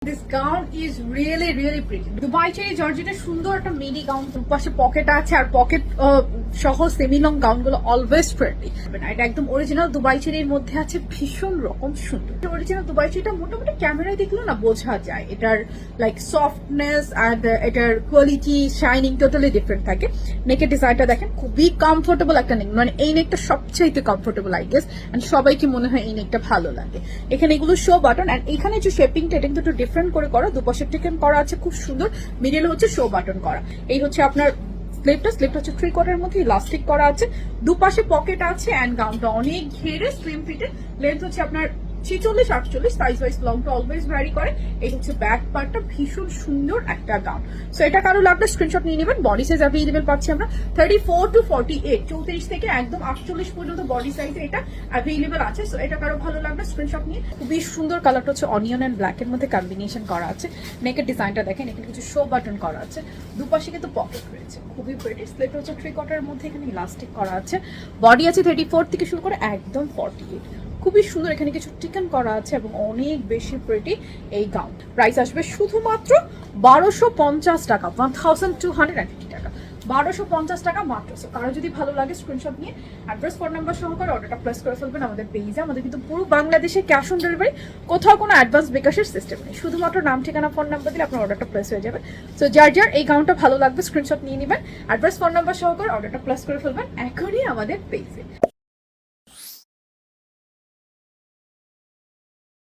This gown is really really pretty. Dubai cherry জর্জেটের সুন্দর একটা মিনি গাউন, পাশে পকেট আছে আর পকেট সহ সেমি লং গাউন গুলো অলওয়েজ ট্রেন্ডি। এটা একদম অরিজিনাল দুবাই চেরির মধ্যে আছে, ভীষণ রকম সুন্দর। অরিজিনাল দুবাই চেরিটা মোটামুটি ক্যামেরায় দেখলেও না বোঝা যায় এটার লাইক সফটনেস অ্যান্ড এটার কোয়ালিটি শাইনিং টোটালি ডিফারেন্ট থাকে। নেকের ডিজাইনটা দেখেন, খুবই কমফোর্টেবল একটা নেক, মানে এই নেকটা সবচাইতে কমফোর্টেবল আই গেস, এন্ড সবাইকে মনে হয় এই নেকটা ভালো লাগে। এখানে এগুলো শো বাটন অ্যান্ড এখানে যে শেপিংটা এটা কিন্তু একটু ডিফারেন্ট করে করা, দুপাশে টেকেন করা আছে খুব সুন্দর, মিডলে হচ্ছে শো বাটন করা। এই হচ্ছে আপনার স্লিপটা হচ্ছে 3/4 মধ্যে ইলাস্টিক করা আছে, দুপাশে পকেট আছে অ্যান্ড গাউনটা অনেক ঘেরে স্লিম ফিটেড। লেন্থ হচ্ছে আপনার 46-48, সাইজ ওয়াইজ লংটা অলওয়েজ ভ্যারি করে। এই হচ্ছে ব্যাক পার্টটা, ভীষণ সুন্দর একটা গাউন। সো এটা কারো লাগলে স্ক্রিনশট নিয়ে নেবেন। বডি সাইজ অ্যাভেলেবেল পাচ্ছি আমরা 34 to 48, 34 থেকে একদম 48 পর্যন্ত বডি সাইজে এটা অ্যাভেলেবেল আছে। সো এটা কারো ভালো লাগবে স্ক্রিনশট নিয়ে। খুবই সুন্দর কালারটা হচ্ছে অনিয়ন এন্ড ব্ল্যাক এর মধ্যে কম্বিনেশন করা আছে। নেকের ডিজাইনটা দেখেন, এখানে কিছু শো বাটন করা আছে, দুপাশে কিন্তু পকেট রয়েছে, খুবই প্রিটি। স্লিপটা হচ্ছে 3/4 মধ্যে এখানে ইলাস্টিক করা আছে। বডি আছে 34 থেকে শুরু করে একদম 48, খুবই সুন্দর। এখানে কিছু টিকেন করা আছে এবং অনেক বেশি প্রিটি এই গাউন। প্রাইস আসবে শুধুমাত্র 1250 টাকা, 1250 টাকা, 1250 টাকা মাত্র। সো কারো যদি ভালো লাগে স্ক্রিনশট নিয়ে অ্যাড্রেস, ফোন নাম্বার সহকারে অর্ডারটা প্লেস করে ফেলবেন আমাদের পেজে। আমাদের কিন্তু পুরো বাংলাদেশে ক্যাশ অন ডেলিভারি, কোথাও কোনো অ্যাডভান্স বিকাশের সিস্টেম নেই, শুধুমাত্র নাম ঠিকানা ফোন নাম্বার দিলে আপনার অর্ডারটা প্লেস হয়ে যাবে। সো যার যার এই গাউনটা ভালো লাগবে স্ক্রিনশট নিয়ে নেবেন, অ্যাড্রেস ফোন নাম্বার সহকারে অর্ডারটা প্লেস করে ফেলবেন এখনই আমাদের পেজে।